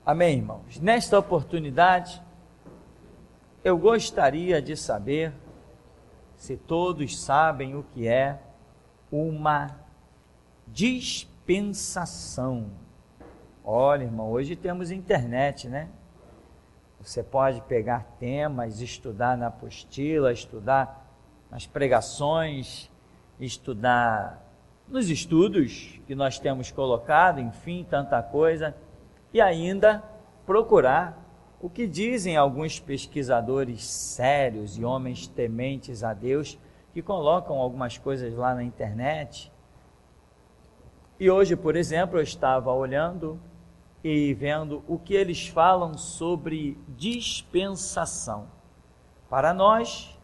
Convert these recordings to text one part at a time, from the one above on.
Amém, irmãos? Nesta oportunidade, eu gostaria de saber se todos sabem o que é uma dispensação. Olha, irmão, hoje temos internet, né? Você pode pegar temas, estudar na apostila, estudar nas pregações, estudar nos estudos que nós temos colocado, enfim, tanta coisa, e ainda procurar o que dizem alguns pesquisadores sérios e homens tementes a Deus, que colocam algumas coisas lá na internet. E hoje, por exemplo, eu estava olhando e vendo o que eles falam sobre dispensação. Para nós,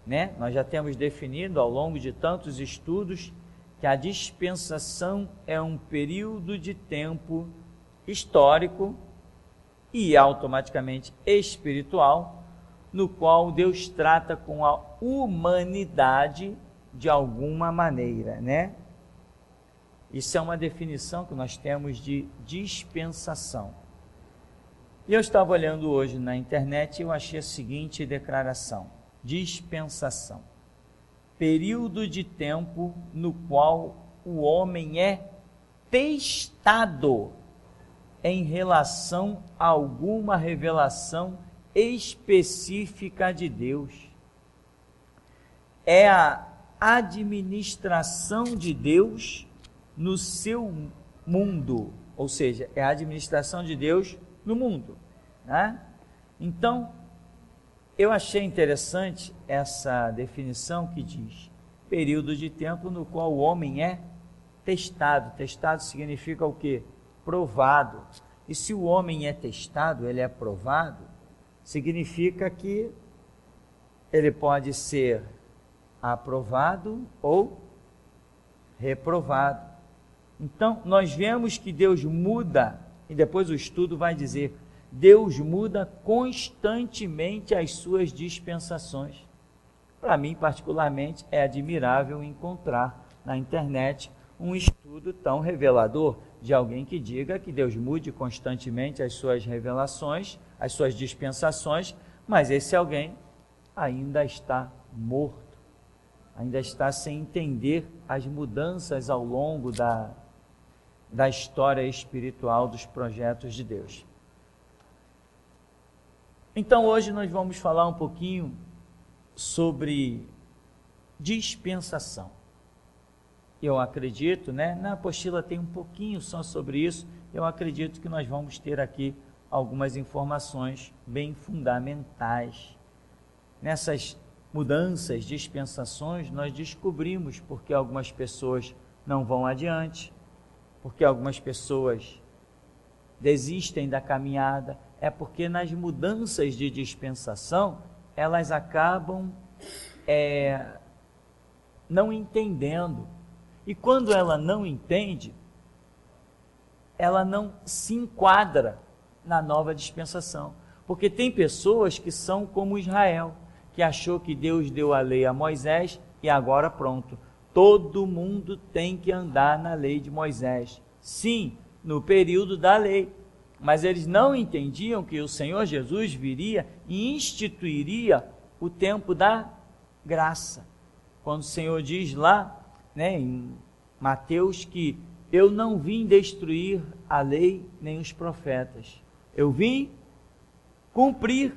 né, nós já temos definido ao longo de tantos estudos que a dispensação é um período de tempo histórico e automaticamente espiritual, no qual Deus trata com a humanidade de alguma maneira, né? Isso é uma definição que nós temos de dispensação. E eu estava olhando hoje na internet e eu achei a seguinte declaração: dispensação, período de tempo no qual o homem é testado em relação a alguma revelação específica de Deus. É a administração de Deus no seu mundo, ou seja, é a administração de Deus no mundo, né? Então, eu achei interessante essa definição que diz período de tempo no qual o homem é testado. Testado significa o quê? Provado. E se o homem é testado, ele é provado, significa que ele pode ser aprovado ou reprovado. Então, nós vemos que Deus muda, e depois o estudo vai dizer, Deus muda constantemente as suas dispensações. Para mim, particularmente, é admirável encontrar na internet um estudo tão revelador de alguém que diga que Deus mude constantemente as suas revelações, as suas dispensações, mas esse alguém ainda está morto, ainda está sem entender as mudanças ao longo da história espiritual dos projetos de Deus. Então hoje nós vamos falar um pouquinho sobre dispensação. Eu acredito, né, na apostila tem um pouquinho só sobre isso, eu acredito que nós vamos ter aqui algumas informações bem fundamentais. Nessas mudanças, dispensações, nós descobrimos porque algumas pessoas não vão adiante, porque algumas pessoas desistem da caminhada, é porque nas mudanças de dispensação, elas acabam não entendendo. E quando ela não entende, ela não se enquadra na nova dispensação. Porque tem pessoas que são como Israel, que achou que Deus deu a lei a Moisés e agora pronto, todo mundo tem que andar na lei de Moisés. Sim, no período da lei. Mas eles não entendiam que o Senhor Jesus viria e instituiria o tempo da graça. Quando o Senhor diz lá, né, em Mateus, que eu não vim destruir a lei nem os profetas, eu vim cumprir.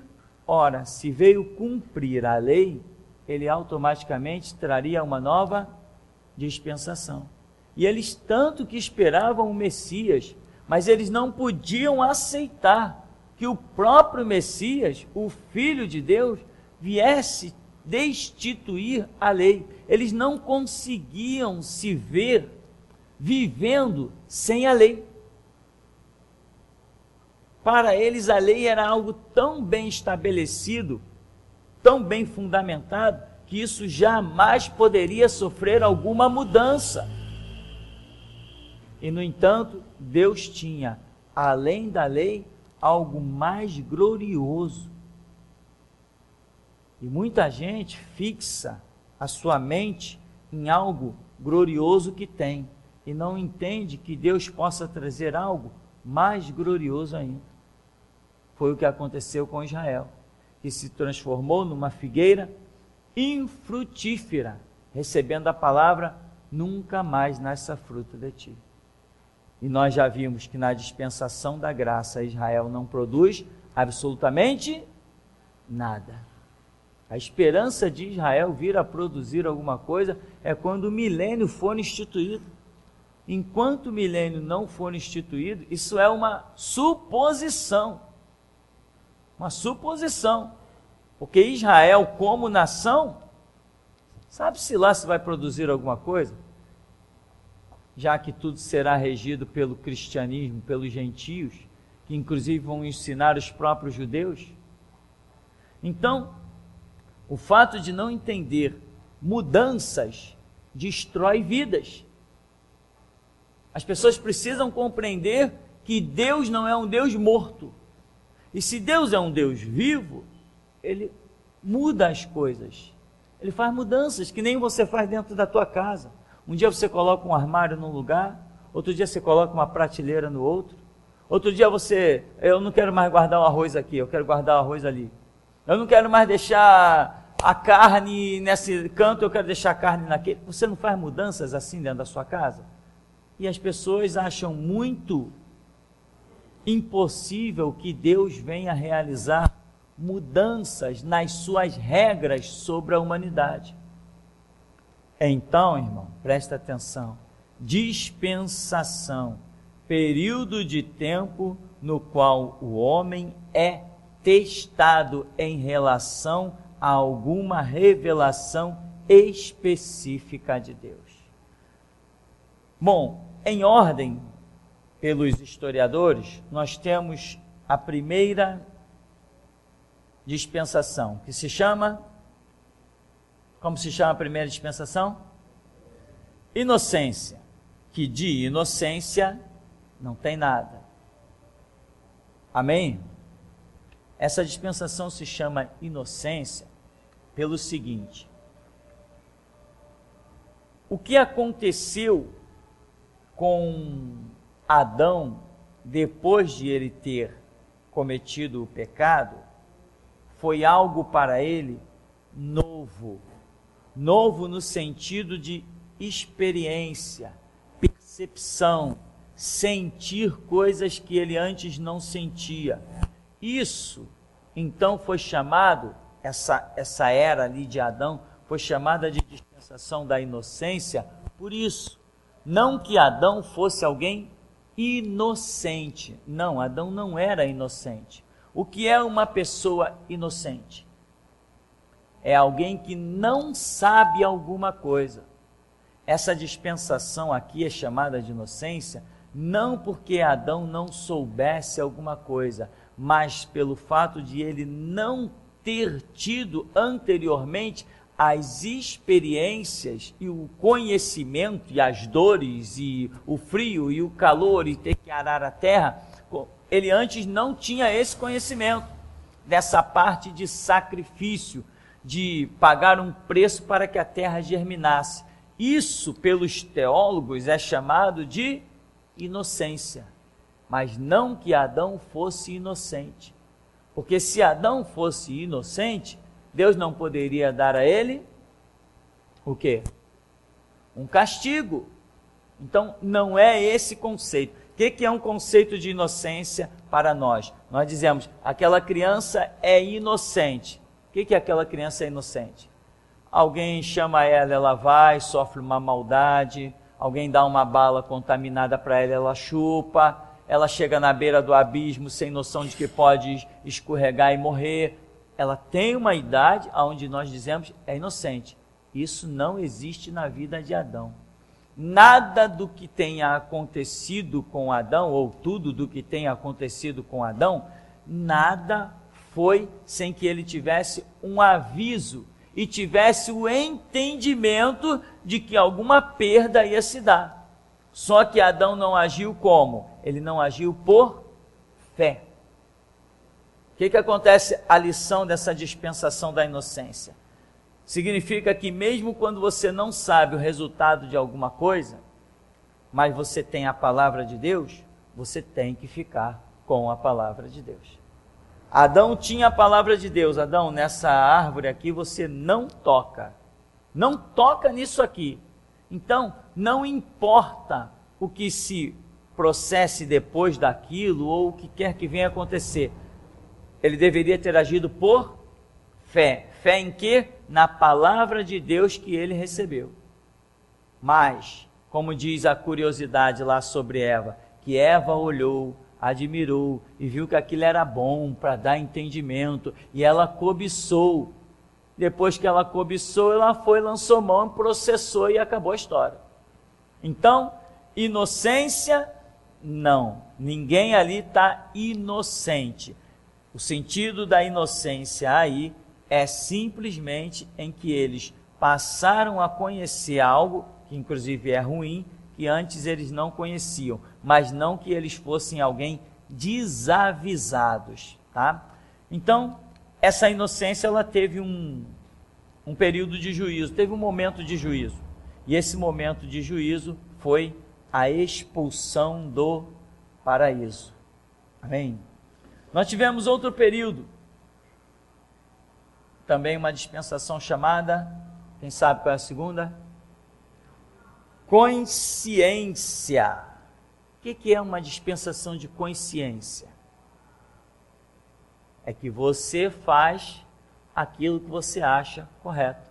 Ora, se veio cumprir a lei, ele automaticamente traria uma nova dispensação. E eles tanto que esperavam o Messias, mas eles não podiam aceitar que o próprio Messias, o Filho de Deus, viesse destituir a lei. Eles não conseguiam se ver vivendo sem a lei. Para eles a lei era algo tão bem estabelecido, tão bem fundamentado, que isso jamais poderia sofrer alguma mudança. E no entanto, Deus tinha, além da lei, algo mais glorioso. E muita gente fixa a sua mente em algo glorioso que tem, e não entende que Deus possa trazer algo mais glorioso ainda. foi o que aconteceu com Israel, que se transformou numa figueira infrutífera, recebendo a palavra: nunca mais nasça fruto de ti. E nós já vimos que na dispensação da graça Israel não produz absolutamente nada. A esperança de Israel vir a produzir alguma coisa é quando o milênio for instituído. Enquanto o milênio não for instituído, isso é uma suposição. Uma suposição. Porque Israel, como nação, sabe-se lá se vai produzir alguma coisa, já que tudo será regido pelo cristianismo, pelos gentios, que inclusive vão ensinar os próprios judeus. Então, o fato de não entender mudanças destrói vidas. As pessoas precisam compreender que Deus não é um Deus morto. E se Deus é um Deus vivo, Ele muda as coisas. Ele faz mudanças que nem você faz dentro da tua casa. Um dia você coloca um armário num lugar, outro dia você coloca uma prateleira no outro, outro dia eu não quero mais guardar o arroz aqui, eu quero guardar o arroz ali. Eu não quero mais deixar a carne nesse canto, eu quero deixar a carne naquele. Você não faz mudanças assim dentro da sua casa? E as pessoas acham muito impossível que Deus venha realizar mudanças nas suas regras sobre a humanidade. Então, irmão, presta atenção: dispensação, período de tempo no qual o homem é testado em relação a alguma revelação específica de Deus. Bom, em ordem, pelos historiadores, nós temos a primeira dispensação, que se chama... Como se chama a primeira dispensação? Inocência, que de inocência não tem nada. Amém? Essa dispensação se chama inocência pelo seguinte: o que aconteceu com Adão depois de ele ter cometido o pecado foi algo para ele novo. Novo no sentido de experiência, percepção, sentir coisas que ele antes não sentia. Isso, então, foi chamado, essa era ali de Adão, foi chamada de dispensação da inocência, por isso. Não que Adão fosse alguém inocente. Não, Adão não era inocente. O que é uma pessoa inocente? É alguém que não sabe alguma coisa. Essa dispensação aqui é chamada de inocência, não porque Adão não soubesse alguma coisa, mas pelo fato de ele não ter tido anteriormente as experiências e o conhecimento e as dores e o frio e o calor e ter que arar a terra. Ele antes não tinha esse conhecimento dessa parte de sacrifício, de pagar um preço para que a terra germinasse. Isso, pelos teólogos, é chamado de inocência. Mas não que Adão fosse inocente. Porque se Adão fosse inocente, Deus não poderia dar a ele o quê? Um castigo. Então, não é esse conceito. O que é um conceito de inocência para nós? Nós dizemos, aquela criança é inocente. O que é aquela criança inocente? Alguém chama ela vai, sofre uma maldade, alguém dá uma bala contaminada para ela chupa, ela chega na beira do abismo sem noção de que pode escorregar e morrer. Ela tem uma idade onde nós dizemos é inocente. Isso não existe na vida de Adão. Nada do que tenha acontecido com Adão, ou tudo do que tenha acontecido com Adão, nada foi sem que ele tivesse um aviso e tivesse o entendimento de que alguma perda ia se dar. Só que Adão não agiu como? Ele não agiu por fé. O que acontece? A lição dessa dispensação da inocência significa que mesmo quando você não sabe o resultado de alguma coisa, mas você tem a palavra de Deus, você tem que ficar com a palavra de Deus. Adão tinha a palavra de Deus. Adão, nessa árvore aqui você não toca. Não toca nisso aqui. Então, não importa o que se processe depois daquilo ou o que quer que venha acontecer. Ele deveria ter agido por fé. Fé em quê? Na palavra de Deus que ele recebeu. Mas, como diz a curiosidade lá sobre Eva, que Eva olhou, admirou e viu que aquilo era bom para dar entendimento e ela cobiçou. Depois que ela cobiçou, ela foi, lançou mão, processou e acabou a história. Então, inocência, não. Ninguém ali está inocente. O sentido da inocência aí é simplesmente em que eles passaram a conhecer algo, que inclusive é ruim, que antes eles não conheciam, mas não que eles fossem alguém desavisados, tá? Então, essa inocência, ela teve um período de juízo, teve um momento de juízo, e esse momento de juízo foi a expulsão do paraíso. Amém? Nós tivemos outro período, também uma dispensação chamada, quem sabe qual é a segunda? Consciência. O que é uma dispensação de consciência? É que você faz aquilo que você acha correto.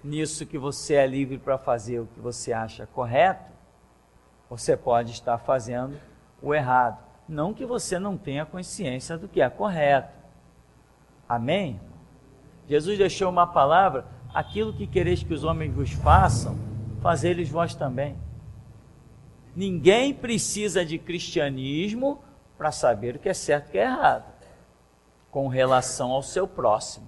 Nisso que você é livre para fazer o que você acha correto, você pode estar fazendo o errado. Não que você não tenha consciência do que é correto. Amém? Jesus deixou uma palavra: aquilo que quereis que os homens vos façam, fazei-lhes vós também. Ninguém precisa de cristianismo para saber o que é certo e o que é errado, com relação ao seu próximo.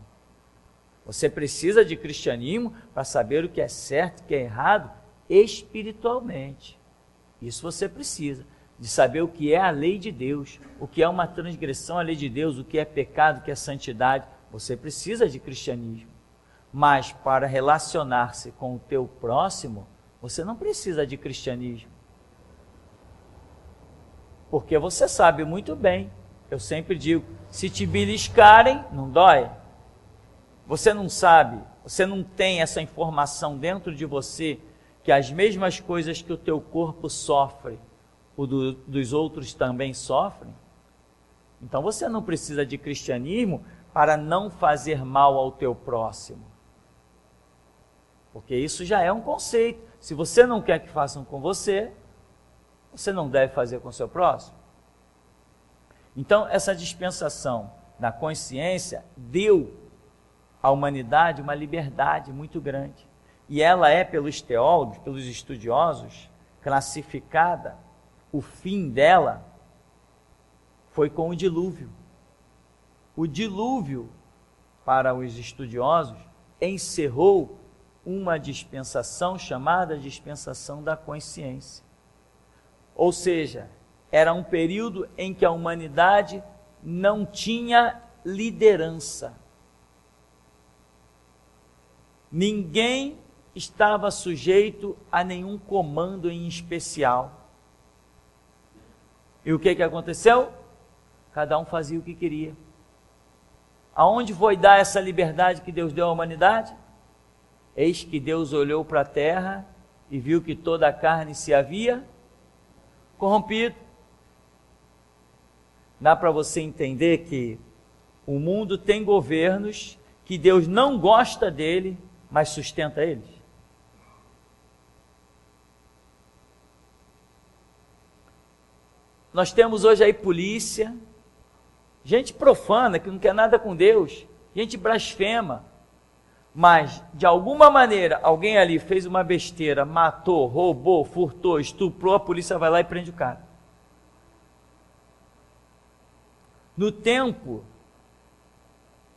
Você precisa de cristianismo para saber o que é certo e o que é errado espiritualmente. Isso você precisa, de saber o que é a lei de Deus, o que é uma transgressão à lei de Deus, o que é pecado, o que é santidade. Você precisa de cristianismo. Mas para relacionar-se com o teu próximo, você não precisa de cristianismo. Porque você sabe muito bem, eu sempre digo, se te beliscarem, não dói. Você não sabe, você não tem essa informação dentro de você, que as mesmas coisas que o teu corpo sofre, dos outros também sofrem. Então você não precisa de cristianismo para não fazer mal ao teu próximo. Porque isso já é um conceito. Se você não quer que façam com você, você não deve fazer com o seu próximo. Então, essa dispensação da consciência deu à humanidade uma liberdade muito grande. E ela é, pelos teólogos, pelos estudiosos, classificada, o fim dela foi com o dilúvio. O dilúvio, para os estudiosos, encerrou uma dispensação chamada dispensação da consciência. Ou seja, era um período em que a humanidade não tinha liderança. Ninguém estava sujeito a nenhum comando em especial. E o que aconteceu? Cada um fazia o que queria. Aonde foi dar essa liberdade que Deus deu à humanidade? Eis que Deus olhou para a terra e viu que toda a carne se havia corrompido. Dá para você entender que o mundo tem governos que Deus não gosta dele, mas sustenta eles. Nós temos hoje aí polícia, gente profana que não quer nada com Deus, gente blasfema, mas de alguma maneira alguém ali fez uma besteira, matou, roubou, furtou, estuprou, a polícia vai lá e prende o cara. No tempo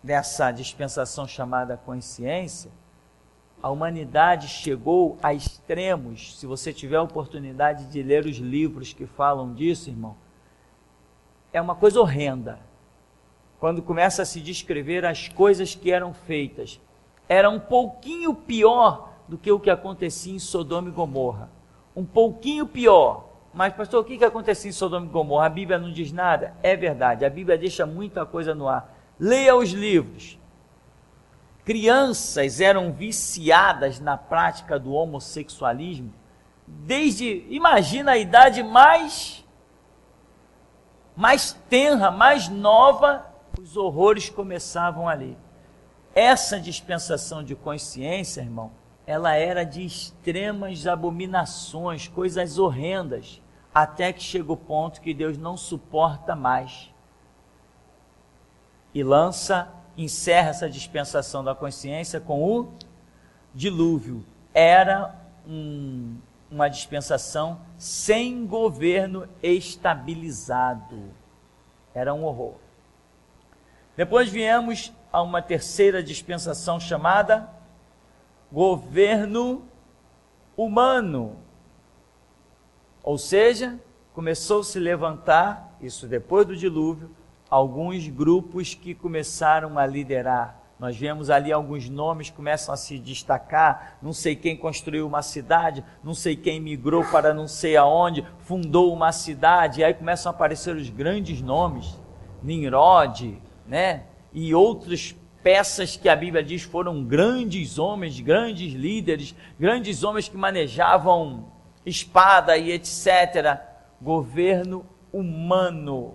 dessa dispensação chamada consciência, a humanidade chegou a extremos. Se você tiver a oportunidade de ler os livros que falam disso, irmão, é uma coisa horrenda. Quando começa a se descrever as coisas que eram feitas, era um pouquinho pior do que o que acontecia em Sodoma e Gomorra. Um pouquinho pior. Mas pastor, o que acontecia em Sodoma e Gomorra? A Bíblia não diz nada? É verdade, a Bíblia deixa muita coisa no ar. Leia os livros. Crianças eram viciadas na prática do homossexualismo desde, imagina, a idade mais tenra, mais nova, os horrores começavam ali. Essa dispensação de consciência, irmão, ela era de extremas abominações, coisas horrendas, até que chega o ponto que Deus não suporta mais e encerra essa dispensação da consciência com o dilúvio. Era uma dispensação sem governo estabilizado. Era um horror. Depois viemos a uma terceira dispensação chamada governo humano. Ou seja, começou a se levantar, isso depois do dilúvio, alguns grupos que começaram a liderar. Nós vemos ali alguns nomes que começam a se destacar, não sei quem construiu uma cidade, não sei quem migrou para não sei aonde, fundou uma cidade, e aí começam a aparecer os grandes nomes, Nimrod, né? E outras peças que a Bíblia diz foram grandes homens, grandes líderes, grandes homens que manejavam espada e etc. Governo humano.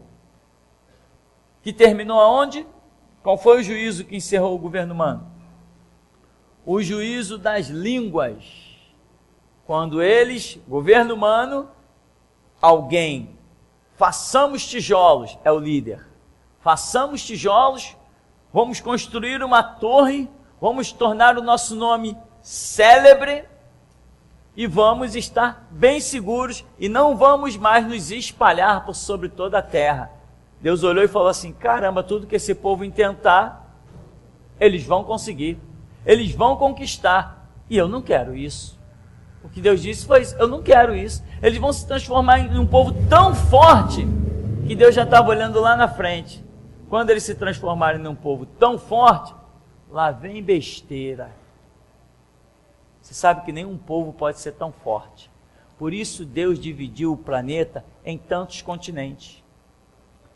Que terminou aonde? Qual foi o juízo que encerrou o governo humano? O juízo das línguas. Quando eles, governo humano, alguém, façamos tijolos, é o líder. Façamos tijolos, vamos construir uma torre, vamos tornar o nosso nome célebre e vamos estar bem seguros e não vamos mais nos espalhar por sobre toda a terra. Deus olhou e falou assim, caramba, tudo que esse povo intentar, eles vão conseguir, eles vão conquistar, e eu não quero isso. O que Deus disse foi isso, eu não quero isso. Eles vão se transformar em um povo tão forte, que Deus já estava olhando lá na frente. Quando eles se transformarem num povo tão forte, lá vem besteira. Você sabe que nenhum povo pode ser tão forte. Por isso Deus dividiu o planeta em tantos continentes.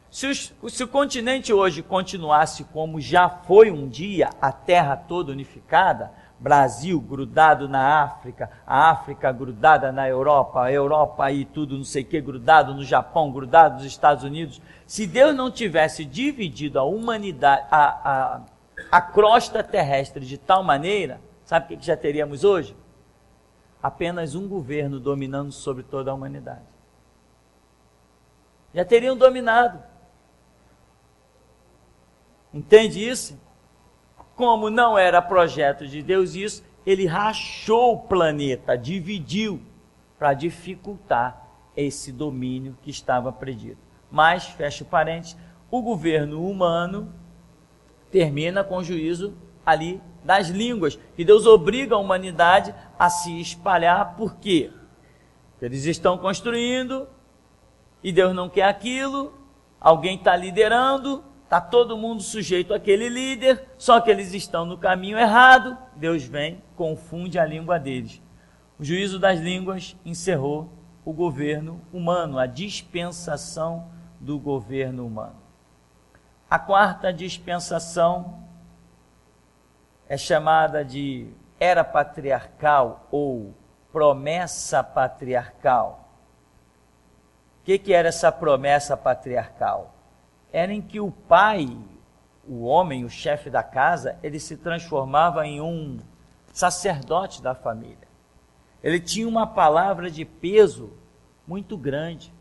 Se o continente hoje continuasse como já foi um dia, a terra toda unificada, Brasil grudado na África, a África grudada na Europa, a Europa aí tudo não sei o que, grudado no Japão, grudado nos Estados Unidos, se Deus não tivesse dividido a humanidade, a crosta terrestre de tal maneira, sabe o que já teríamos hoje? Apenas um governo dominando sobre toda a humanidade. Já teriam dominado. Entende isso? Como não era projeto de Deus isso, ele rachou o planeta, dividiu, para dificultar esse domínio que estava predito. Mas, fecha o parênteses, o governo humano termina com o juízo ali das línguas, que Deus obriga a humanidade a se espalhar. Por quê? Eles estão construindo, e Deus não quer aquilo, alguém está liderando, está todo mundo sujeito àquele líder, só que eles estão no caminho errado, Deus vem, confunde a língua deles. O juízo das línguas encerrou o governo humano, a dispensação do governo humano. A quarta dispensação é chamada de era patriarcal ou promessa patriarcal. O que era essa promessa patriarcal? Era em que o pai, o homem, o chefe da casa, ele se transformava em um sacerdote da família. Ele tinha uma palavra de peso muito grande.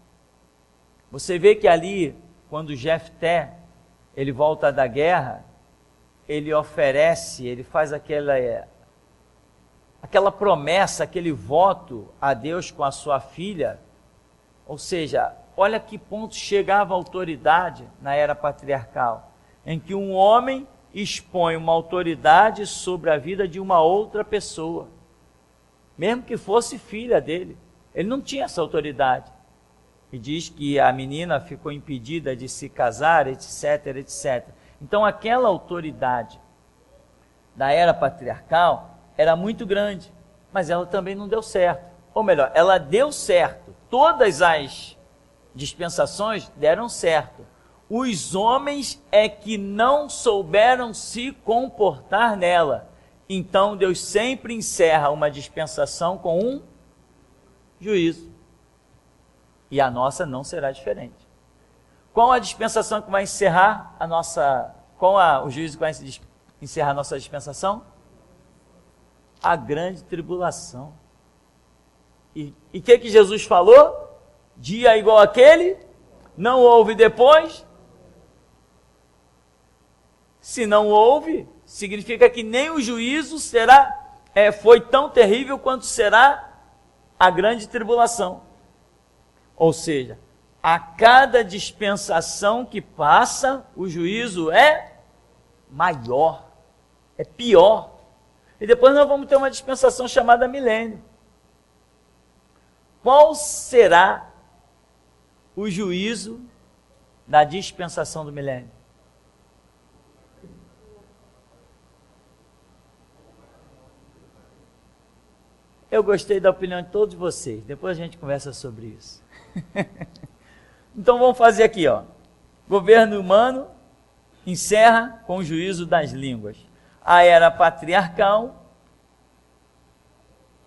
Você vê que ali, quando Jefté, ele volta da guerra, ele oferece, ele faz aquela promessa, aquele voto a Deus com a sua filha. Ou seja, olha que ponto chegava a autoridade na era patriarcal, em que um homem expõe uma autoridade sobre a vida de uma outra pessoa, mesmo que fosse filha dele. Ele não tinha essa autoridade. E diz que a menina ficou impedida de se casar, etc, etc. Então aquela autoridade da era patriarcal era muito grande, mas ela também não deu certo. Ou melhor, ela deu certo, todas as dispensações deram certo. Os homens é que não souberam se comportar nela. Então Deus sempre encerra uma dispensação com um juízo. E a nossa não será diferente. Qual a dispensação que vai encerrar a nossa... o juízo que vai encerrar a nossa dispensação? A grande tribulação. E o que Jesus falou? Dia igual aquele, não houve depois. Se não houve, significa que nem o juízo foi tão terrível quanto será a grande tribulação. Ou seja, a cada dispensação que passa, o juízo é maior, é pior. E depois nós vamos ter uma dispensação chamada milênio. Qual será o juízo da dispensação do milênio? Eu gostei da opinião de todos vocês. Depois a gente conversa sobre isso. Então vamos fazer aqui, ó. Governo humano encerra com o juízo das línguas. A era patriarcal,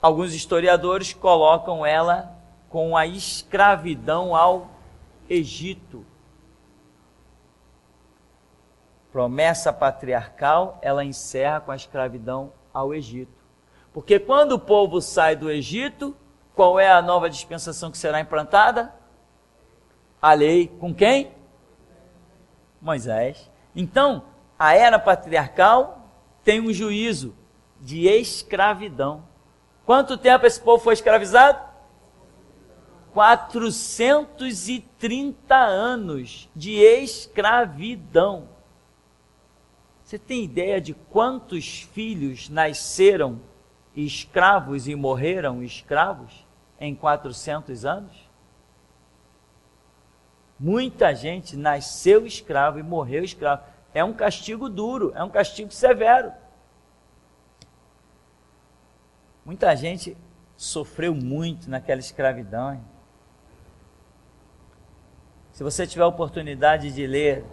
alguns historiadores colocam ela com a escravidão ao Egito. Promessa patriarcal, ela encerra com a escravidão ao Egito. Porque quando o povo sai do Egito, qual é a nova dispensação que será implantada? A lei com quem? Moisés. Então, a era patriarcal tem um juízo de escravidão. Quanto tempo esse povo foi escravizado? 430 anos de escravidão. Você tem ideia de quantos filhos nasceram escravos e morreram escravos em 400 anos? Muita gente nasceu escravo e morreu escravo. É um castigo duro, é um castigo severo. Muita gente sofreu muito naquela escravidão. Se você tiver a oportunidade de ler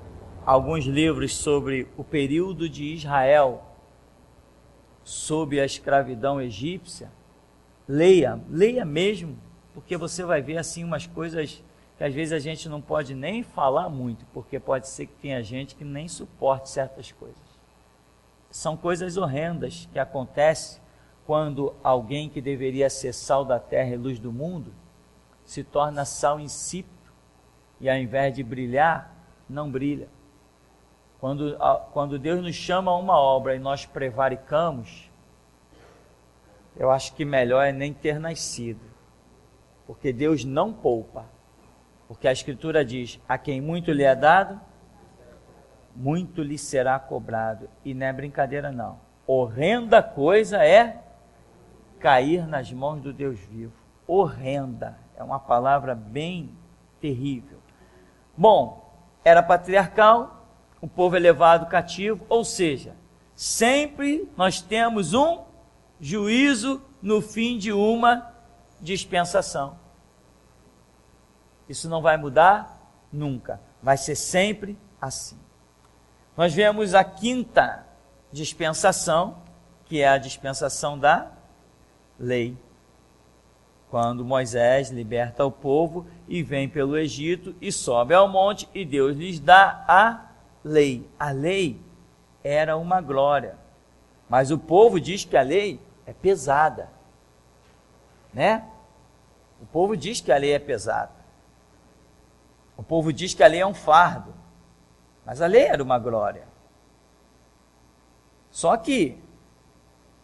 alguns livros sobre o período de Israel, sob a escravidão egípcia, leia mesmo, porque você vai ver assim umas coisas que às vezes a gente não pode nem falar muito, porque pode ser que tenha gente que nem suporte certas coisas. São coisas horrendas que acontecem quando alguém que deveria ser sal da terra e luz do mundo se torna sal insípido e ao invés de brilhar, não brilha. Quando Deus nos chama a uma obra e nós prevaricamos, eu acho que melhor é nem ter nascido, porque Deus não poupa, porque a Escritura diz, a quem muito lhe é dado, muito lhe será cobrado, e não é brincadeira não, horrenda coisa é cair nas mãos do Deus vivo, horrenda, é uma palavra bem terrível. Bom, era patriarcal, o povo é levado cativo, ou seja, sempre nós temos um juízo no fim de uma dispensação. Isso não vai mudar nunca, vai ser sempre assim. Nós vemos a quinta dispensação, que é a dispensação da lei. Quando Moisés liberta o povo e vem pelo Egito e sobe ao monte e Deus lhes dá a lei. A lei era uma glória, mas o povo diz que a lei é pesada, né? O povo diz que a lei é pesada. O povo diz que a lei é um fardo, mas a lei era uma glória. Só que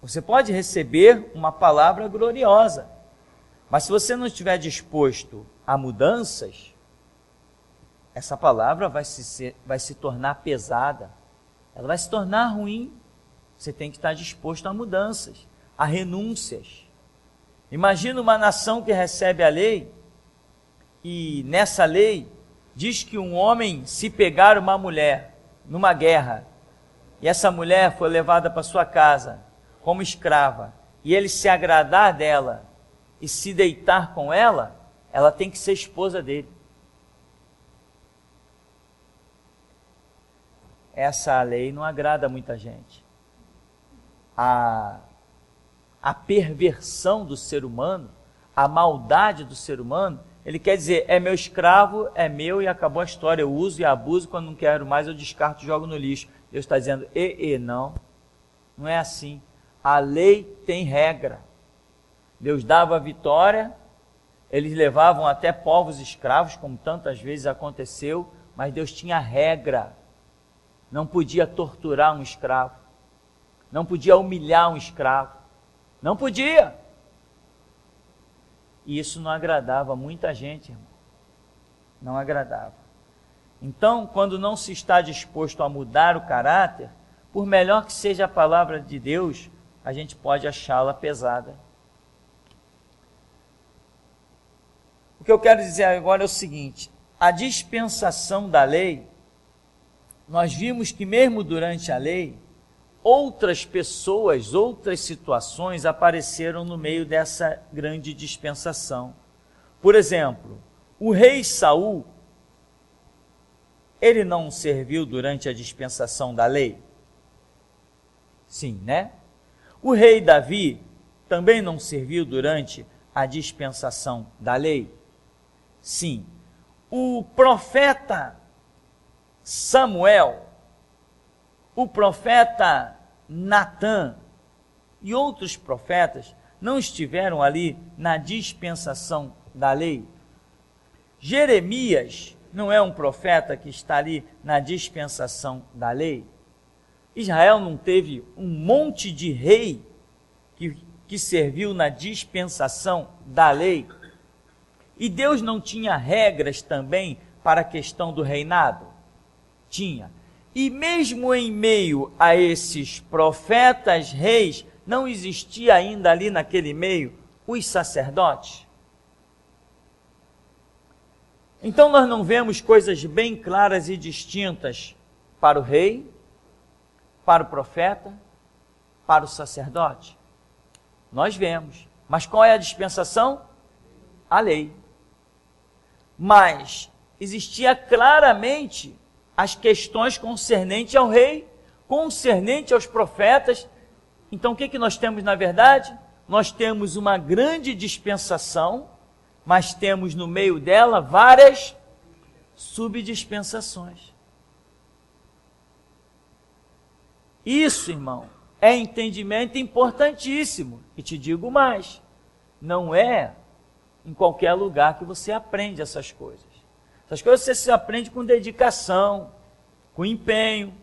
você pode receber uma palavra gloriosa, mas se você não estiver disposto a mudanças, essa palavra vai se tornar pesada, ela vai se tornar ruim. Você tem que estar disposto a mudanças, a renúncias. Imagina uma nação que recebe a lei, e nessa lei diz que um homem, se pegar uma mulher numa guerra, e essa mulher foi levada para sua casa como escrava, e ele se agradar dela e se deitar com ela ela tem que ser esposa dele. Essa lei não agrada a muita gente. A perversão do ser humano, a maldade do ser humano, ele quer dizer, é meu escravo, é meu e acabou a história, eu uso e abuso, quando não quero mais eu descarto e jogo no lixo. Deus está dizendo, não é assim. A lei tem regra. Deus dava a vitória, eles levavam até povos escravos, como tantas vezes aconteceu, mas Deus tinha regra. Não podia torturar um escravo, não podia humilhar um escravo, não podia. E isso não agradava muita gente, irmão. Não agradava. Então, quando não se está disposto a mudar o caráter, por melhor que seja a palavra de Deus, a gente pode achá-la pesada. O que eu quero dizer agora é o seguinte: a dispensação da lei, nós vimos que mesmo durante a lei, outras pessoas, outras situações apareceram no meio dessa grande dispensação. Por exemplo, o rei Saul, ele não serviu durante a dispensação da lei? Sim, né? O rei Davi também não serviu durante a dispensação da lei? Sim. O profeta Samuel, o profeta Natã e outros profetas não estiveram ali na dispensação da lei? Jeremias não é um profeta que está ali na dispensação da lei? Israel não teve um monte de rei que serviu na dispensação da lei? E Deus não tinha regras também para a questão do reinado? Tinha. E mesmo em meio a esses profetas, reis, não existia ainda ali naquele meio os sacerdotes? Então nós não vemos coisas bem claras e distintas para o rei, para o profeta, para o sacerdote? Nós vemos. Mas qual é a dispensação? A lei. Mas existia claramente as questões concernentes ao rei, concernente aos profetas. Então o que nós temos na verdade? Nós temos uma grande dispensação, mas temos no meio dela várias subdispensações. Isso, irmão, é entendimento importantíssimo. E te digo mais, não é em qualquer lugar que você aprende essas coisas. Essas coisas você se aprende com dedicação, com empenho,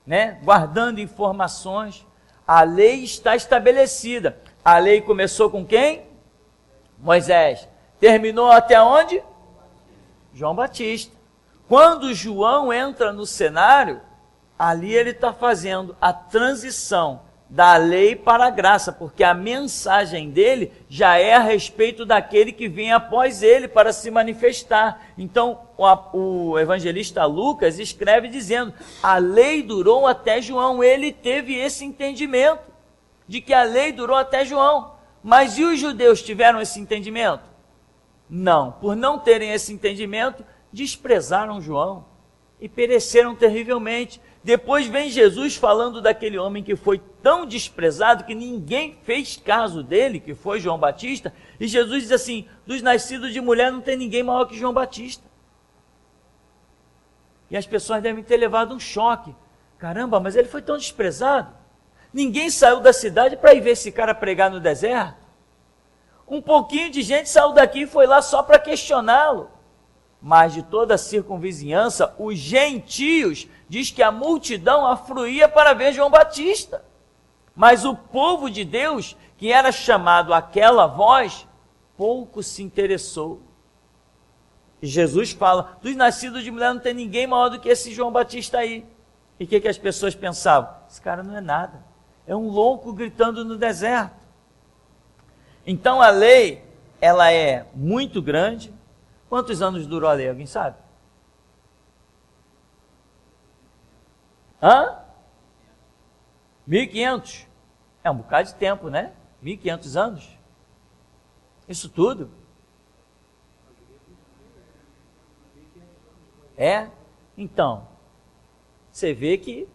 né? Guardando informações. A lei está estabelecida. A lei começou com quem? Moisés. Terminou até onde? João Batista. Quando João entra no cenário, ali ele está fazendo a transição da lei para a graça, porque a mensagem dele já é a respeito daquele que vem após ele para se manifestar. Então, o evangelista Lucas escreve dizendo, a lei durou até João. Ele teve esse entendimento, de que a lei durou até João. Mas e os judeus tiveram esse entendimento? Não. Por não terem esse entendimento, desprezaram João e pereceram terrivelmente. Depois vem Jesus falando daquele homem que foi tão desprezado que ninguém fez caso dele, que foi João Batista, e Jesus diz assim, dos nascidos de mulher não tem ninguém maior que João Batista. E as pessoas devem ter levado um choque. Caramba, mas ele foi tão desprezado. Ninguém saiu da cidade para ir ver esse cara pregar no deserto. Um pouquinho de gente saiu daqui e foi lá só para questioná-lo. Mas de toda a circunvizinhança, os gentios, diz que a multidão afluía para ver João Batista. Mas o povo de Deus, que era chamado àquela voz, pouco se interessou. E Jesus fala, dos nascidos de mulher não tem ninguém maior do que esse João Batista aí. E o que as pessoas pensavam? Esse cara não é nada, é um louco gritando no deserto. Então a lei, ela é muito grande. Quantos anos durou a lei? Alguém sabe? 1500. É um bocado de tempo, né? 1500 anos. Isso tudo. É? Então, você vê que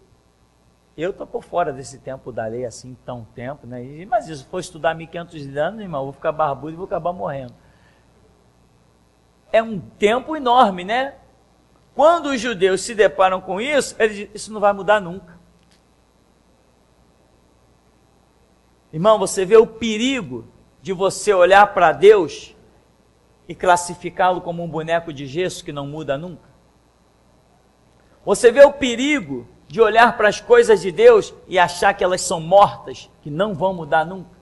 eu estou por fora desse tempo da lei assim, tão tempo, né? Mas se for estudar 1500 anos, irmão, eu vou ficar barbudo e vou acabar morrendo. É um tempo enorme, né? Quando os judeus se deparam com isso, eles dizem, isso não vai mudar nunca. Irmão, você vê o perigo de você olhar para Deus e classificá-lo como um boneco de gesso que não muda nunca? Você vê o perigo de olhar para as coisas de Deus e achar que elas são mortas, que não vão mudar nunca?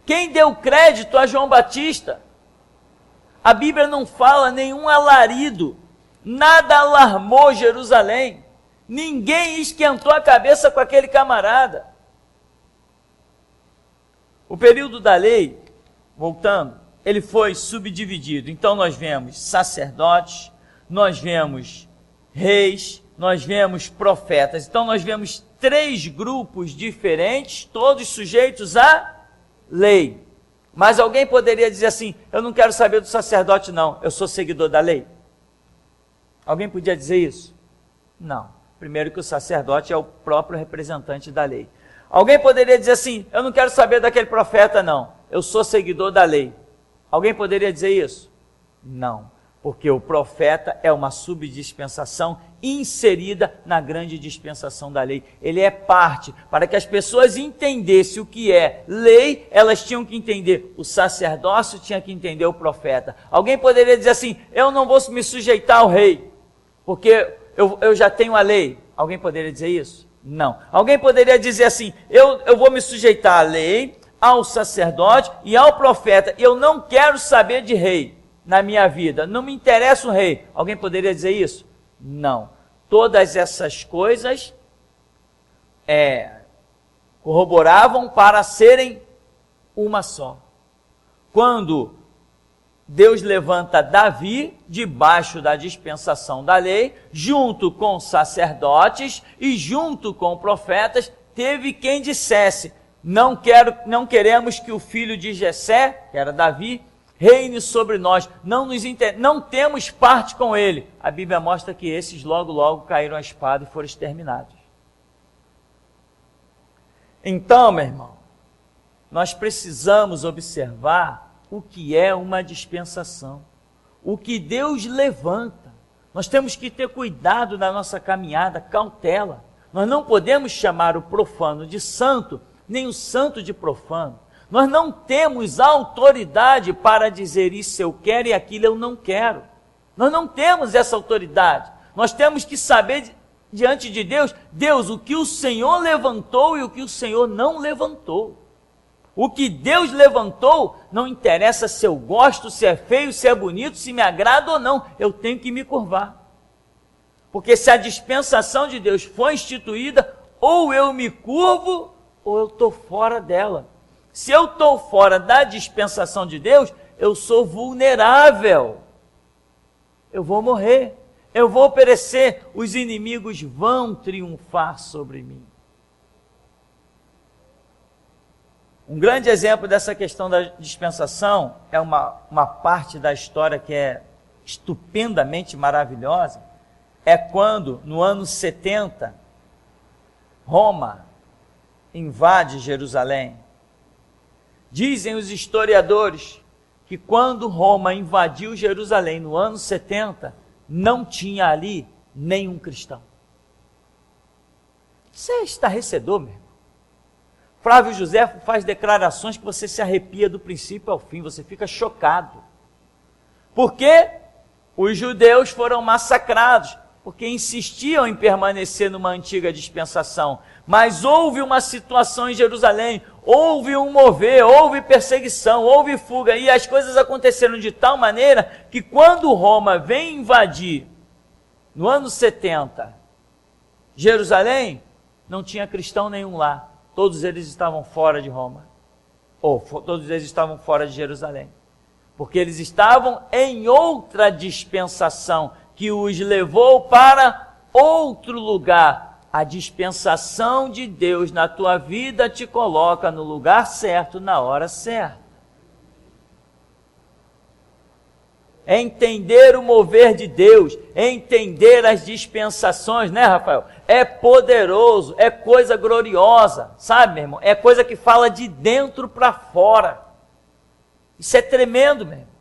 Quem deu crédito a João Batista? A Bíblia não fala nenhum alarido, nada alarmou Jerusalém, ninguém esquentou a cabeça com aquele camarada. O período da lei, voltando, ele foi subdividido. Então nós vemos sacerdotes, nós vemos reis, nós vemos profetas. Então nós vemos 3 grupos diferentes, todos sujeitos à lei. Mas alguém poderia dizer assim, eu não quero saber do sacerdote não, eu sou seguidor da lei? Alguém podia dizer isso? Não. Primeiro que o sacerdote é o próprio representante da lei. Alguém poderia dizer assim, eu não quero saber daquele profeta não, eu sou seguidor da lei. Alguém poderia dizer isso? Não. Porque o profeta é uma subdispensação inserida na grande dispensação da lei. Ele é parte. Para que as pessoas entendessem o que é lei, elas tinham que entender o sacerdócio, tinha que entender o profeta. Alguém poderia dizer assim, eu não vou me sujeitar ao rei, porque eu já tenho a lei. Alguém poderia dizer isso? Não. Alguém poderia dizer assim, eu vou me sujeitar à lei, ao sacerdote e ao profeta, eu não quero saber de rei na minha vida, não me interessa o rei. Alguém poderia dizer isso? Não. Todas essas coisas corroboravam para serem uma só. Quando Deus levanta Davi debaixo da dispensação da lei, junto com sacerdotes e junto com profetas, teve quem dissesse, não queremos que o filho de Jessé, que era Davi, reine sobre nós, não temos parte com ele. A Bíblia mostra que esses logo caíram a espada e foram exterminados. Então, meu irmão, nós precisamos observar o que é uma dispensação, o que Deus levanta. Nós temos que ter cuidado na nossa caminhada, cautela. Nós não podemos chamar o profano de santo, nem o santo de profano. Nós não temos autoridade para dizer isso eu quero e aquilo eu não quero. Nós não temos essa autoridade. Nós temos que saber diante de Deus, o que o Senhor levantou e o que o Senhor não levantou. O que Deus levantou, não interessa se eu gosto, se é feio, se é bonito, se me agrada ou não, eu tenho que me curvar. Porque se a dispensação de Deus foi instituída, ou eu me curvo, ou eu estou fora dela. Se eu estou fora da dispensação de Deus, eu sou vulnerável. Eu vou morrer, eu vou perecer, os inimigos vão triunfar sobre mim. Um grande exemplo dessa questão da dispensação é uma parte da história que é estupendamente maravilhosa, é quando, no ano 70, Roma invade Jerusalém. Dizem os historiadores que quando Roma invadiu Jerusalém no ano 70, não tinha ali nenhum cristão. Isso é estarrecedor, meu irmão. Flávio José faz declarações que você se arrepia do princípio ao fim, você fica chocado. Porque os judeus foram massacrados, porque insistiam em permanecer numa antiga dispensação. Mas houve uma situação em Jerusalém, houve um mover, houve perseguição, houve fuga, e as coisas aconteceram de tal maneira que quando Roma vem invadir, no ano 70, Jerusalém, não tinha cristão nenhum lá. Todos eles estavam fora de Roma, todos eles estavam fora de Jerusalém, porque eles estavam em outra dispensação, que os levou para outro lugar. A dispensação de Deus na tua vida te coloca no lugar certo, na hora certa. é entender o mover de Deus, é entender as dispensações, né, Rafael? É poderoso, é coisa gloriosa, sabe, meu irmão? É coisa que fala de dentro para fora. Isso é tremendo, meu irmão.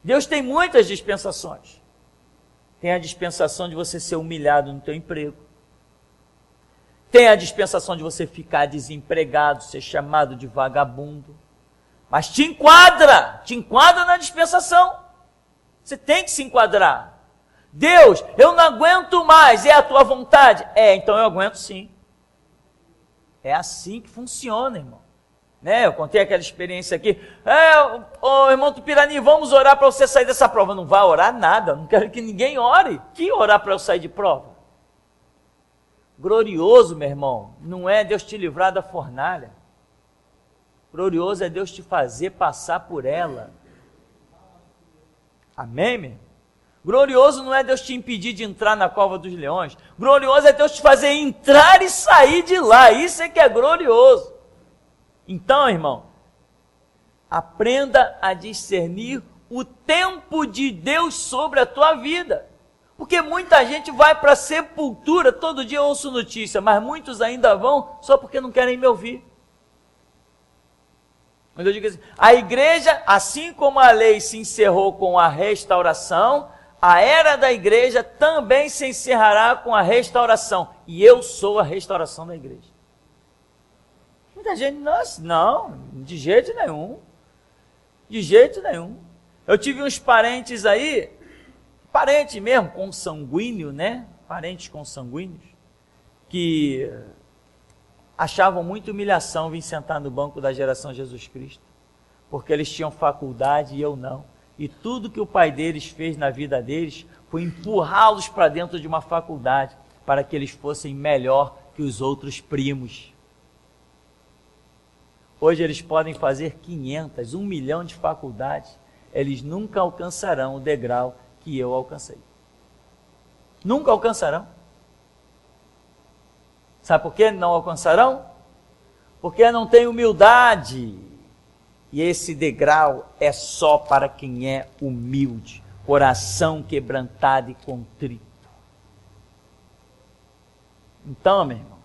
Deus tem muitas dispensações. Tem a dispensação de você ser humilhado no teu emprego. Tem a dispensação de você ficar desempregado, ser chamado de vagabundo. Mas te enquadra na dispensação. Você tem que se enquadrar. Deus, eu não aguento mais, é a tua vontade? É, então eu aguento sim. É assim que funciona, irmão. Né? Eu contei aquela experiência aqui. Irmão Tupirani, vamos orar para você sair dessa prova. Não vai orar nada, não quero que ninguém ore. Que orar para eu sair de prova? Glorioso, meu irmão, não é Deus te livrar da fornalha. Glorioso é Deus te fazer passar por ela. Amém, meu? Glorioso não é Deus te impedir de entrar na cova dos leões. Glorioso é Deus te fazer entrar e sair de lá. Isso é que é glorioso. Então, irmão, aprenda a discernir o tempo de Deus sobre a tua vida. Porque muita gente vai para a sepultura, todo dia eu ouço notícia, mas muitos ainda vão só porque não querem me ouvir. Mas eu digo assim, a igreja, assim como a lei se encerrou com a restauração, a era da igreja também se encerrará com a restauração. E eu sou a restauração da igreja. Muita gente, nossa, não, de jeito nenhum. De jeito nenhum. Eu tive uns parentes aí, parente mesmo, consanguíneo, né? Parentes consanguíneos, que achavam muita humilhação vir sentar no banco da geração Jesus Cristo, porque eles tinham faculdade e eu não. E tudo que o pai deles fez na vida deles foi empurrá-los para dentro de uma faculdade, para que eles fossem melhor que os outros primos. Hoje eles podem fazer 500, 1 milhão de faculdades, eles nunca alcançarão o degrau que eu alcancei. Nunca alcançarão. Sabe por que não alcançarão? Porque não tem humildade. E esse degrau é só para quem é humilde, coração quebrantado e contrito. Então, meu irmão,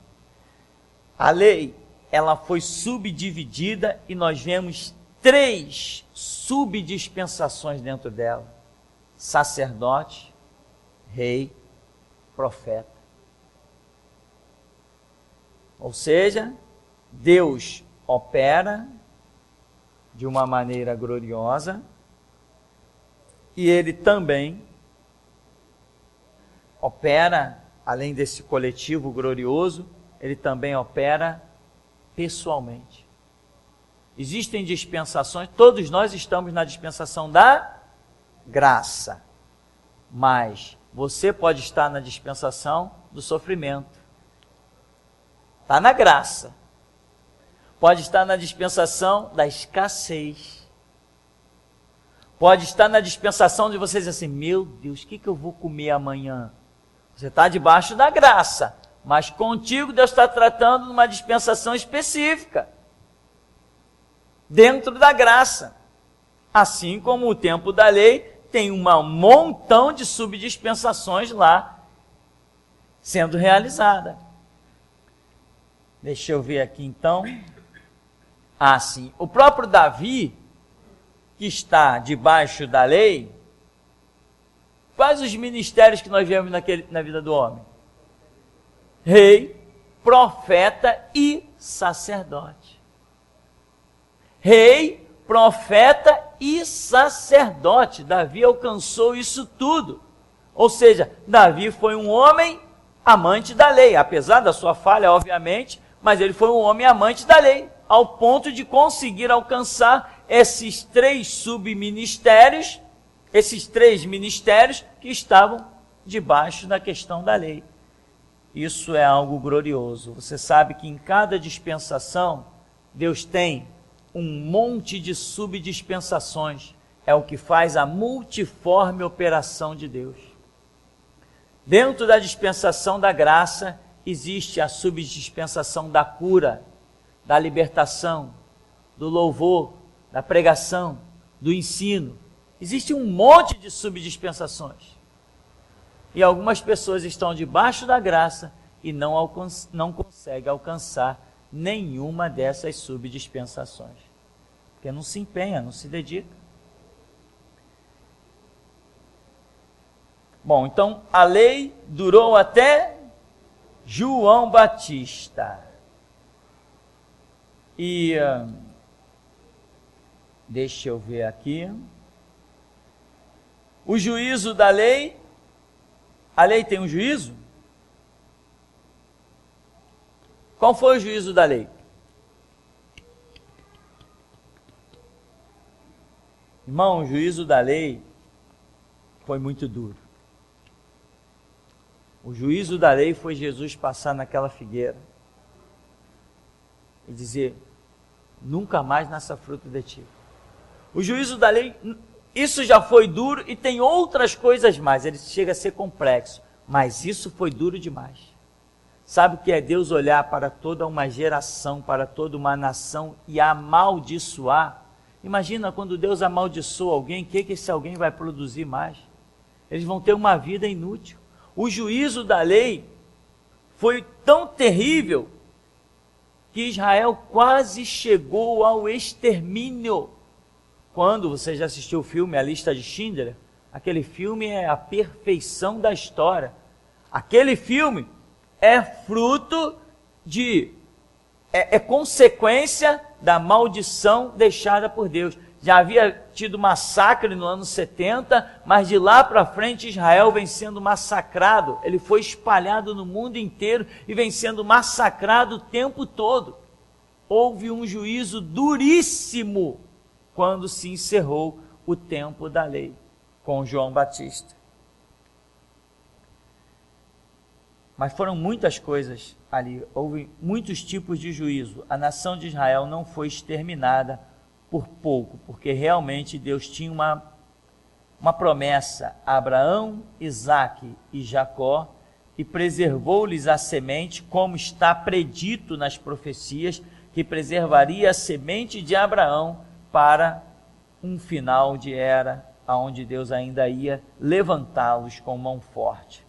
a lei, ela foi subdividida e nós vemos 3 subdispensações dentro dela: sacerdote, rei, profeta. Ou seja, Deus opera de uma maneira gloriosa e Ele também opera, além desse coletivo glorioso, Ele também opera pessoalmente. Existem dispensações, todos nós estamos na dispensação da graça, mas você pode estar na dispensação do sofrimento. Está na graça. Pode estar na dispensação da escassez. Pode estar na dispensação de você dizer assim, meu Deus, o que eu vou comer amanhã? Você está debaixo da graça, mas contigo Deus está tratando numa dispensação específica, dentro da graça. Assim como o tempo da lei tem um montão de subdispensações lá, sendo realizada. Deixa eu ver aqui então. Sim. O próprio Davi, que está debaixo da lei, quais os ministérios que nós vemos na vida do homem? Rei, profeta e sacerdote. Rei, profeta e sacerdote. Davi alcançou isso tudo. Ou seja, Davi foi um homem amante da lei, apesar da sua falha, obviamente, mas ele foi um homem amante da lei, ao ponto de conseguir alcançar esses 3 subministérios, esses 3 ministérios que estavam debaixo da questão da lei. Isso é algo glorioso. Você sabe que em cada dispensação, Deus tem um monte de subdispensações. É o que faz a multiforme operação de Deus. Dentro da dispensação da graça, existe a subdispensação da cura, da libertação, do louvor, da pregação, do ensino. Existe um monte de subdispensações. E algumas pessoas estão debaixo da graça e não conseguem alcançar nenhuma dessas subdispensações. Porque não se empenha, não se dedica. Bom, então a lei durou até João Batista. E deixa eu ver aqui. O juízo da lei, a lei tem um juízo? Qual foi o juízo da lei? Irmão, o juízo da lei foi muito duro. O juízo da lei foi Jesus passar naquela figueira e dizer: nunca mais nasça fruto de ti. O juízo da lei, isso já foi duro e tem outras coisas mais, ele chega a ser complexo, mas isso foi duro demais. Sabe o que é Deus olhar para toda uma geração, para toda uma nação e amaldiçoar? Imagina quando Deus amaldiçoa alguém, o que esse alguém vai produzir mais? Eles vão ter uma vida inútil. O juízo da lei foi tão terrível que Israel quase chegou ao extermínio. Quando você já assistiu o filme A Lista de Schindler, aquele filme é a perfeição da história. Aquele filme é fruto é consequência da maldição deixada por Deus. Já havia tido massacre no ano 70, mas de lá para frente Israel vem sendo massacrado. Ele foi espalhado no mundo inteiro e vem sendo massacrado o tempo todo. Houve um juízo duríssimo quando se encerrou o tempo da lei, com João Batista. Mas foram muitas coisas ali, houve muitos tipos de juízo. A nação de Israel não foi exterminada por pouco, porque realmente Deus tinha uma promessa a Abraão, Isaque e Jacó, e preservou-lhes a semente, como está predito nas profecias, que preservaria a semente de Abraão para um final de era, onde Deus ainda ia levantá-los com mão forte.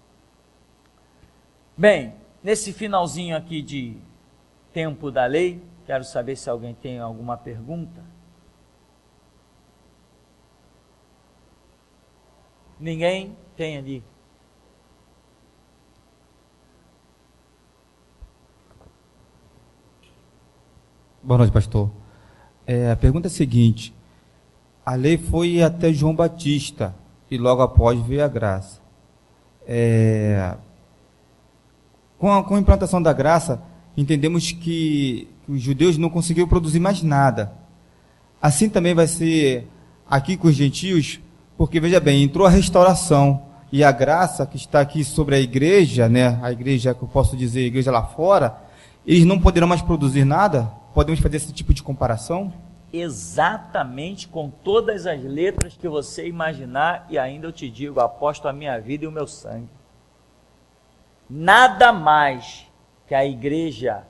Bem, nesse finalzinho aqui de tempo da lei, quero saber se alguém tem alguma pergunta. Ninguém tem ali. Boa noite, pastor. A pergunta é a seguinte: a lei foi até João Batista e logo após veio a graça. Com a implantação da graça, entendemos que os judeus não conseguiram produzir mais nada. Assim também vai ser aqui com os gentios, porque, veja bem, entrou a restauração e a graça que está aqui sobre a igreja, né, a igreja que eu posso dizer, a igreja lá fora, eles não poderão mais produzir nada? Podemos fazer esse tipo de comparação? Exatamente, com todas as letras que você imaginar, e ainda eu te digo, aposto a minha vida e o meu sangue. Nada mais que a igreja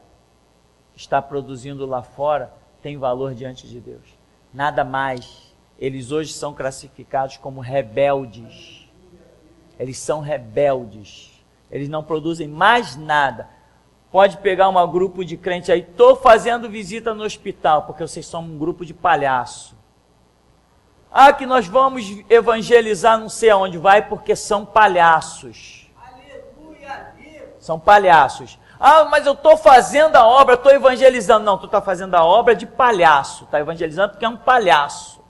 está produzindo lá fora tem valor diante de Deus. Nada mais. Eles hoje são classificados como rebeldes. Eles são rebeldes. Eles não produzem mais nada. Pode pegar um grupo de crente aí, estou fazendo visita no hospital, porque vocês são um grupo de palhaço. Que nós vamos evangelizar não sei aonde, vai porque são palhaços. São palhaços. Mas eu estou fazendo a obra, estou evangelizando. Não, tu está fazendo a obra de palhaço. Está evangelizando porque é um palhaço.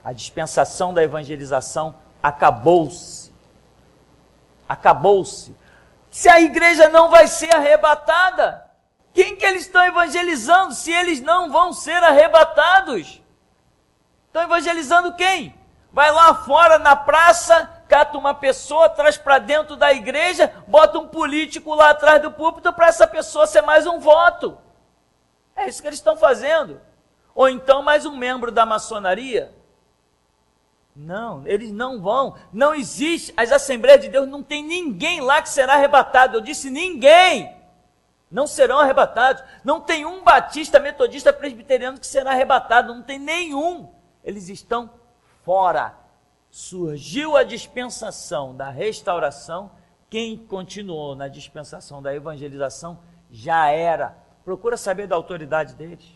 A dispensação da evangelização acabou-se. Acabou-se. Se a igreja não vai ser arrebatada, quem que eles estão evangelizando se eles não vão ser arrebatados? Estão evangelizando quem? Vai lá fora na praça, cata uma pessoa, traz para dentro da igreja, bota um político lá atrás do púlpito para essa pessoa ser mais um voto. É isso que eles estão fazendo. Ou então mais um membro da maçonaria. Não, eles não vão. Não existe. As Assembleias de Deus não tem ninguém lá que será arrebatado. Eu disse ninguém. Não serão arrebatados. Não tem um batista, metodista, presbiteriano que será arrebatado. Não tem nenhum. Eles estão fora. Surgiu a dispensação da restauração, quem continuou na dispensação da evangelização já era. Procura saber da autoridade deles.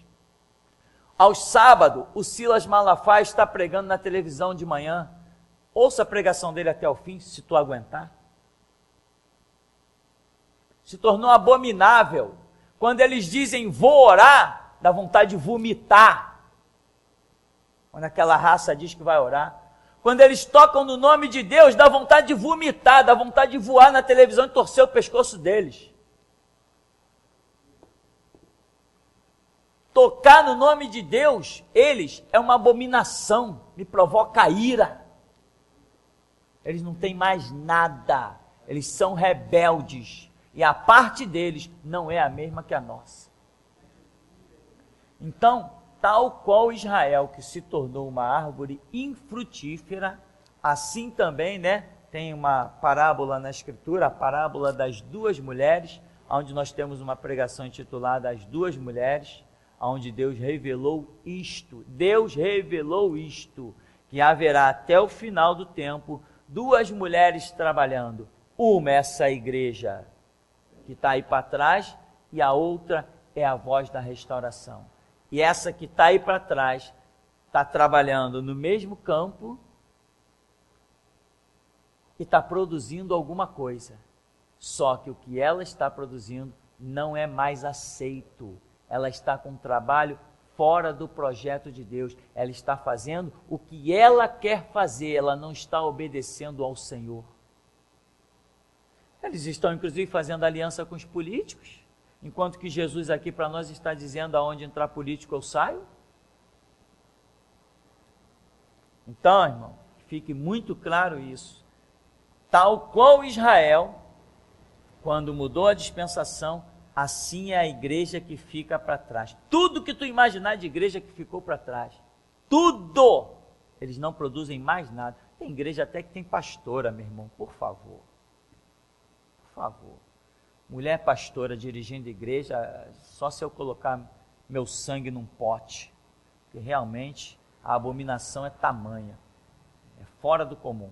Aos sábados, o Silas Malafaia está pregando na televisão de manhã. Ouça a pregação dele até o fim, se tu aguentar. Se tornou abominável. Quando eles dizem, vou orar, dá vontade de vomitar. Quando aquela raça diz que vai orar. Quando eles tocam no nome de Deus, dá vontade de vomitar, dá vontade de voar na televisão e torcer o pescoço deles. Tocar no nome de Deus, eles, é uma abominação, me provoca ira. Eles não têm mais nada, eles são rebeldes, e a parte deles não é a mesma que a nossa. Então, tal qual Israel, que se tornou uma árvore infrutífera, assim também, tem uma parábola na Escritura, a parábola das duas mulheres, onde nós temos uma pregação intitulada As Duas Mulheres, onde Deus revelou isto, que haverá até o final do tempo, duas mulheres trabalhando, uma é essa igreja que está aí para trás, e a outra é a voz da restauração. E essa que está aí para trás, está trabalhando no mesmo campo e está produzindo alguma coisa. Só que o que ela está produzindo não é mais aceito. Ela está com um trabalho fora do projeto de Deus. Ela está fazendo o que ela quer fazer, ela não está obedecendo ao Senhor. Eles estão, inclusive, fazendo aliança com os políticos, enquanto que Jesus aqui para nós está dizendo aonde entrar político eu saio. Então, irmão, fique muito claro isso. Tal qual Israel, quando mudou a dispensação, assim é a igreja que fica para trás. Tudo que tu imaginar de igreja que ficou para trás, tudo, eles não produzem mais nada. Tem igreja até que tem pastora, meu irmão, por favor. Por favor. Mulher pastora dirigindo igreja, só se eu colocar meu sangue num pote, porque realmente a abominação é tamanha, é fora do comum.